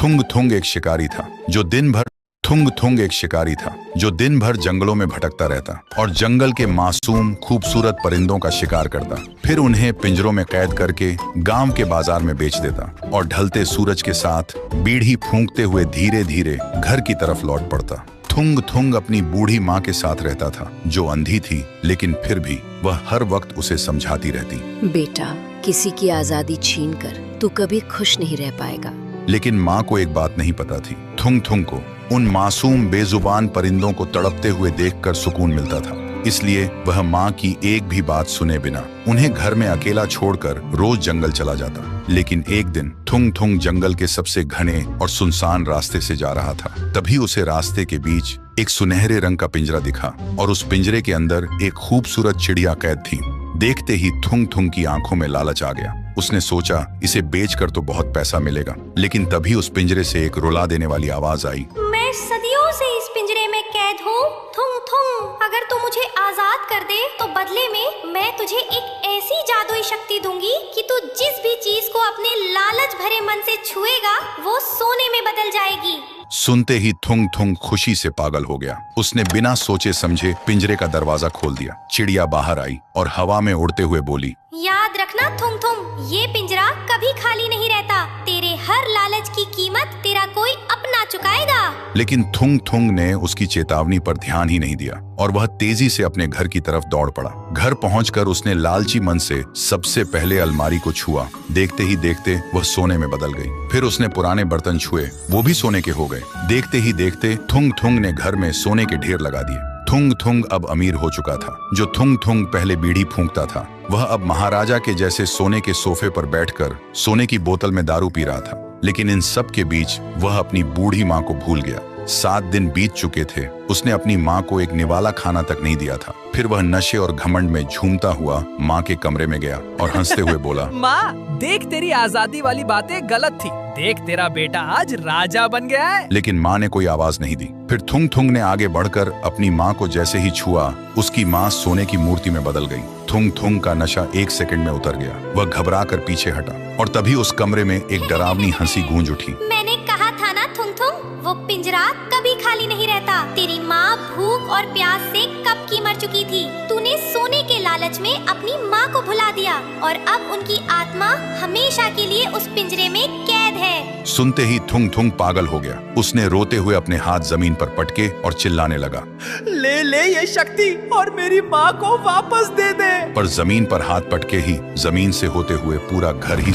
थुंग थुंग एक शिकारी था जो दिन भर जंगलों में भटकता रहता और जंगल के मासूम खूबसूरत परिंदों का शिकार करता, फिर उन्हें पिंजरों में कैद करके गांव के बाजार में बेच देता और ढलते सूरज के साथ बीड़ी फूंकते हुए धीरे धीरे घर की तरफ लौट पड़ता। थुंग थुंग अपनी बूढ़ी माँ के साथ रहता था, जो अंधी थी, लेकिन फिर भी वह हर वक्त उसे समझाती रहती, बेटा, किसी की आजादी छीन कर तू कभी खुश नहीं रह पाएगा। लेकिन माँ को एक बात नहीं पता थी, थुंग थुंग को उन मासूम बेजुबान परिंदों को तड़पते हुए देखकर सुकून मिलता था। इसलिए वह माँ की एक भी बात सुने बिना उन्हें घर में अकेला छोड़कर रोज जंगल चला जाता। लेकिन एक दिन थुंग थुंग जंगल के सबसे घने और सुनसान रास्ते से जा रहा था। तभी उसे रास्ते के बीच एक सुनहरे रंग का पिंजरा दिखा और उस पिंजरे के अंदर एक खूबसूरत चिड़िया कैद थी। देखते ही थुंग थुंग की आंखों में लालच आ गया। उसने सोचा इसे बेचकर तो बहुत पैसा मिलेगा, लेकिन तभी उस पिंजरे से एक रुला देने वाली आवाज आई, मैं सदियों से इस पिंजरे में कैद हूँ। थुंग थुंग, अगर तू मुझे आजाद कर दे तो बदले में मैं तुझे एक ऐसी जादुई शक्ति दूंगी कि तू जिस भी चीज को अपने लालच भरे मन से छुएगा वो सोने में बदल जाएगी। सुनते ही थुंग थुंग खुशी से पागल हो गया। उसने बिना सोचे समझे पिंजरे का दरवाजा खोल दिया। चिड़िया बाहर आई और हवा में उड़ते हुए बोली, याद रखना थुंग थुंग, ये पिंजरा कभी खाली नहीं रहता। तेरे हर लालच की कीमत तेरा कोई अपना चुकाएगा। लेकिन थुंग थुंग ने उसकी चेतावनी पर ध्यान ही नहीं दिया और वह तेजी से अपने घर की तरफ दौड़ पड़ा। घर पहुंचकर उसने लालची मन से सबसे पहले अलमारी को छुआ। देखते ही देखते वह सोने में बदल गई। फिर उसने पुराने बर्तन छुए, वो भी सोने के हो गए। देखते ही देखते थुंग थुंग ने घर में सोने के ढेर लगा दिए। थुंग थुंग अब अमीर हो चुका था। जो थुंग थुंग पहले बीड़ी फूंकता था, वह अब महाराजा के जैसे सोने के सोफे पर बैठकर सोने की बोतल में दारू पी रहा था। लेकिन इन सब के बीच वह अपनी बूढ़ी माँ को भूल गया। 7 दिन बीत चुके थे। उसने अपनी माँ को एक निवाला खाना तक नहीं दिया था। फिर वह नशे और घमंड में झूमता हुआ माँ के कमरे में गया और हंसते हुए बोला, माँ, देख तेरी आजादी वाली बातें गलत थी। देख तेरा बेटा आज राजा बन गया है। लेकिन माँ ने कोई आवाज नहीं दी। फिर थुंग थुंग ने आगे बढ़कर अपनी माँ को जैसे ही छुआ, उसकी माँ सोने की मूर्ति में बदल गई। थुंग थुंग का नशा 1 सेकंड में उतर गया। वह घबरा कर पीछे हटा और तभी उस कमरे में एक डरावनी हंसी गूंज उठी। मैंने कहा था ना थुंग थुंग, वो पिंजरा कभी खाली नहीं रहता। तेरी माँ भूख और प्यास से कब की मर चुकी थी। तूने सोने के लालच में अपनी माँ को भुला दिया और अब उनकी आत्मा हमेशा के लिए उस पिंजरे में कैद है। सुनते ही थुंग थुंग पागल हो गया। उसने रोते हुए अपने हाथ जमीन पर पटके और चिल्लाने लगा, ले ले ये शक्ति और मेरी माँ को वापस दे दे। पर जमीन पर हाथ पटके ही जमीन से होते हुए पूरा घर ही